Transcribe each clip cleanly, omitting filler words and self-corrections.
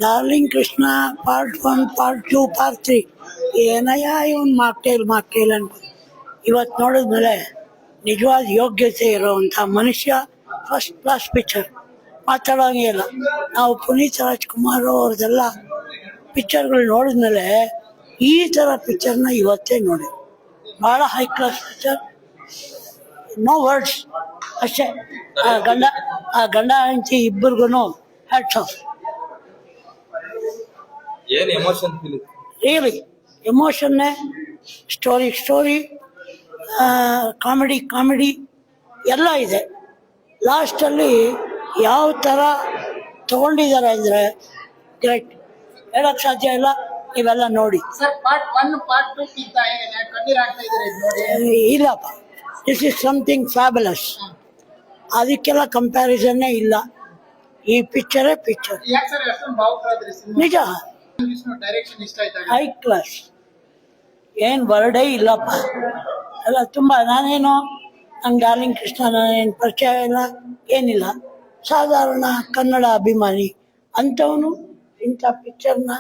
Darling Krishna part 1, part 2, part 3 ಏನಯ್ಯ ಇವನ್ mocktail ಅನ್ಕೊ. ಇವತ್ತು ನೋಡಿದ್ಮೇಲೆ ನಿಜವಾದ ಯೋಗ್ಯತೆ ಇರೋವಂಥ ಮನುಷ್ಯ, ಫಸ್ಟ್ ಕ್ಲಾಸ್ ಪಿಕ್ಚರ್, ಮಾತಾಡೋಂಗೇ ಇಲ್ಲ. ನಾವು ಪುನೀತ್ ರಾಜ್ಕುಮಾರ್ ಅವ್ರದ್ದೆಲ್ಲ ಪಿಕ್ಚರ್ಗಳು ನೋಡಿದ್ಮೇಲೆ ಈ ಥರ ಪಿಕ್ಚರ್ನ ಇವತ್ತೇ ನೋಡಿ. ಭಾಳ high class picture, no words ಅಷ್ಟೇ. ಆ ಗಂಡ ಹೆಂಡತಿ ಇಬ್ಬರಿಗೂ ಹ್ಯಾಟ್ಸ್ ಆಫ್. ಏನು ಎಮೋಷನ್ ಫೀಲ್? ರಿಯಲಿ ಎಮೋಷನ್ನೇ, ಸ್ಟೋರಿ, ಕಾಮಿಡಿ ಎಲ್ಲ ಇದೆ. ಲಾಸ್ಟಲ್ಲಿ ಯಾವ ಥರ ತಗೊಂಡಿದ್ದಾರೆ ಅಂದರೆ ಗ್ರೇಟ್, ಹೇಳಕ್ಕೆ ಸಾಧ್ಯ ಇಲ್ಲ. ಇವೆಲ್ಲ ನೋಡಿ. ಇಲ್ಲಪ್ಪ, ದಿಸ್ ಇಸ್ ಸಮಥಿಂಗ್ ಫ್ಯಾಬುಲಸ್. ಅದಕ್ಕೆಲ್ಲ ಕಂಪ್ಯಾರಿಸನ್ನೇ ಇಲ್ಲ. ಈ ಪಿಕ್ಚರೇ ಪಿಕ್ಚರ್, ನಿಜ ಹೈ ಕ್ಲಾಸ್, ಏನು ವರ್ಡೇ ಇಲ್ಲಪ್ಪ. ಎಲ್ಲ ತುಂಬ, ನಾನೇನು ನಂಗೆ ಡಾರ್ಲಿಂಗ್ ಕೃಷ್ಣ ನಾನೇನು ಪರಿಚಯ ಇಲ್ಲ, ಏನಿಲ್ಲ, ಸಾಧಾರಣ ಕನ್ನಡ ಅಭಿಮಾನಿ ಅಂಥವನು ಇಂಥ ಪಿಕ್ಚರ್ನ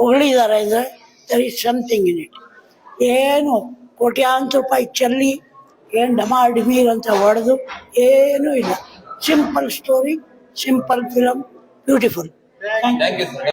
ಹೊಗಳಿದ್ದಾರೆ ಅಂದರೆ there is something in it. ಏನು ಕೋಟ್ಯಾಂತರ ರೂಪಾಯಿ ಚೆಲ್ಲಿ ಏನು ಡಮಾಡಿಮೀರ್ ಅಂತ ಹೊಡೆದು ಏನೂ ಇಲ್ಲ. Simple story, simple film, beautiful. Thank you sir.